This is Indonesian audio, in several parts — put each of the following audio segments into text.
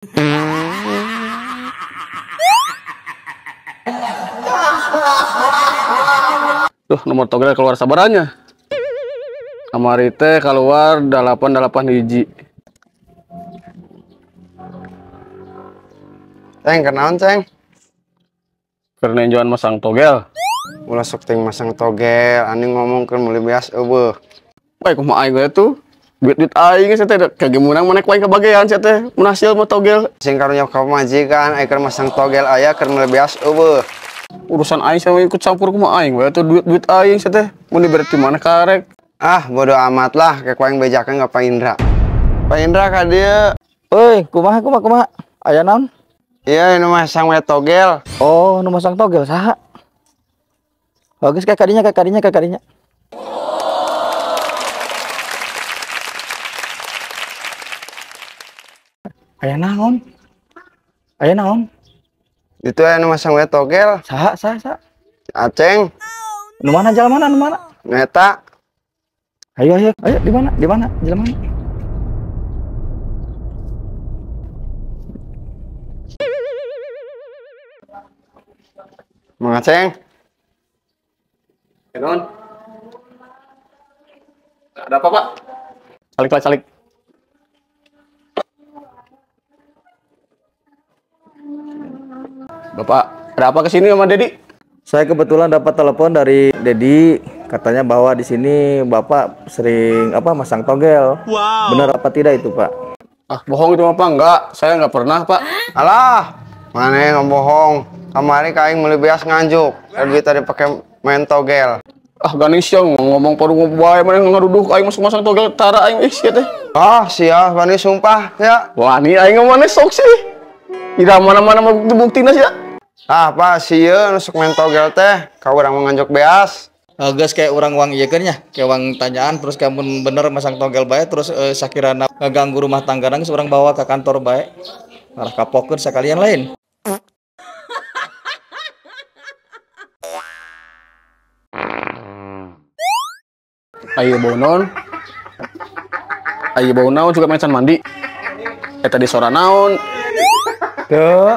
Tuh nomor togel keluar sabarannya. Kamari teh keluar 88 hiji. Ceng, kenaon ceng? Karena enjoan masang togel. Ulah sok ting masang togel, ani ngomong ke meuli beas eueuh. Baik kumaha aing we tuh. Duit aing saya teh kage munang manek wae kebagian saya teh mun hasil mah togel. Sing karunya ka majikan aya keur masang togel aya keur meuli beas eueuh. Urusan aing saya ikut campur kumaha aing we tuh duit aing saya teh mun dibere ti mana karek. Ah, bodo amat lah, kayak aing bejakeun ka Pak Indra. Pak Indra ka dieu. Euy, kumaha? Aya naon? Iya, nu masang we togel. Oh, nu masang togel saha? Bagus kayak kadinya. Aya naon? Itu aya nu masang we togel. Saha? Aceng, Nu mana jalan mana? neta. Ayo, di mana? Jalan mana? Mang Aceng. Kenon. Ada apa, Pak? Salik. Bapak, ada apa kesini sama Dedi? Saya kebetulan dapat telepon dari Dedi, katanya bahwa di sini Bapak sering masang togel. Wow. Benar apa tidak itu, Pak? Ah, bohong itu apa? Enggak, saya enggak pernah, Pak. Alah, maneh ngomong. Kamari ka aing meuli beas nganjuk. Duit tadi pakai main togel. Ah, ganis yang ngomong paru bae maneh ngaduduh aing masang togel tara aing sia teh. Ah, sia, wani sumpah ya. Wani aing maneh sok sih. Tidak mana-mana mau buktina sia. Ah, Pak, sieun sok main togel teh, ka urang nganjuk beas. Guys, kayak orang uang iya kan ya, kayak uang tanyaan terus kamu bener masang togel bae terus sakirana ngeganggu rumah tangga nang seorang bawa ke kantor bae. Arah kapokeun sakalian lain. Ayo bau naon juga macan mandi. Tadi sora naon. Tuh.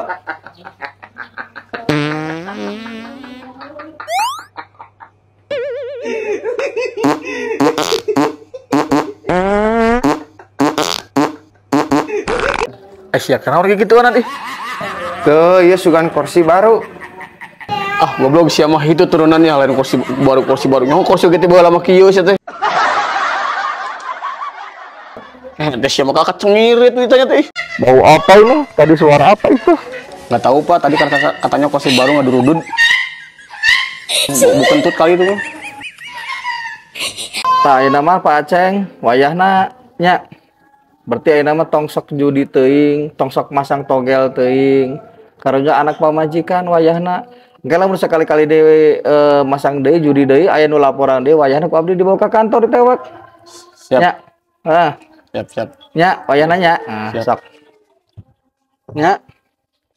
Sia kenapa kayak gituan nanti? Tuh, iya sugan kursi baru. Ah, goblok sia mah itu turunannya lain kursi baru. Nyaho kursi gitu bae lama kieu sia teh. Teh sia mah kakak cengirit ditanya teh. Bau apa ini? Tadi suara apa itu? Nggak tahu, Pak, tadi katanya kursi baru ngadurudun. Bukan tut kali itu. Tah ayeuna mah Pak Aceng, wayahna nya. Berarti ayeuna mah tongsok judi teuing, tongsok masang togel teuing. Karunya anak pamajikan wayahna. Engke lamun sakali-kali dewe masang deui judi deui aya nu laporan deui wayahna ku abdi dibawa ka kantor ditewek. Siap. Nya. Siap. Nya, wayahna nya. Sok. Nya.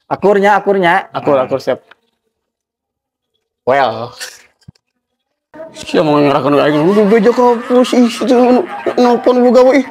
Akurnya. Akur siap. Well. Siapa mau ngerahkan aing? Lu beja ka pos itu nelpon boga we.